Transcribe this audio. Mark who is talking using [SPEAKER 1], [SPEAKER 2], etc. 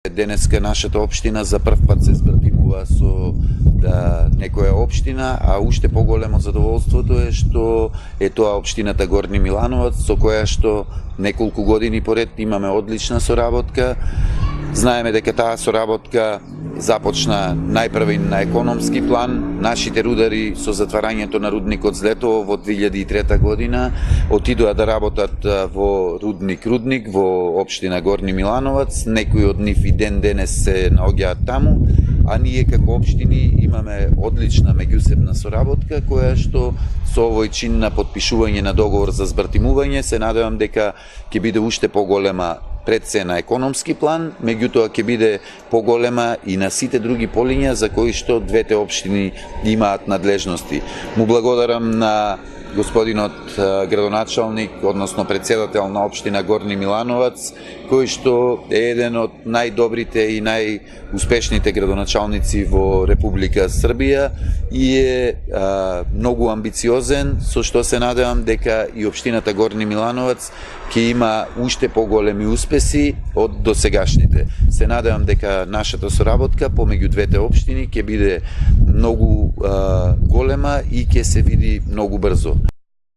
[SPEAKER 1] Денеска нашата општина за прв пат се збратимува со некоја општина, а уште поголемо задоволството е што е тоа општината Горни Милановац, со која што неколку години поред имаме одлична соработка. Знаеме дека таа соработка започна најпрво на економски план. Нашите рудари со затварањето на рудникот Злетово во 2003 година отидоа да работат во рудник во општина Горни Милановац. Некои од нив и ден денес се наоѓаат таму, а ние како општини имаме одлична меѓусебна соработка која што со овој чин на потпишување на договор за збратимување се надевам дека ќе биде уште поголема пред се на економски план, меѓутоа ќе биде поголема и на сите други полиња за кои што двете општини имаат надлежности. Му благодарам на господинот градоначалник, односно председател на општина Горни Милановац, кој што е еден од најдобрите и најуспешните градоначалници во Република Србија и е многу амбициозен, со што се надевам дека и општината Горни Милановац ќе има уште поголеми успеси од досегашните. Се надевам дека нашата соработка помеѓу двете општини ќе биде многу голема и ќе се види многу брзо.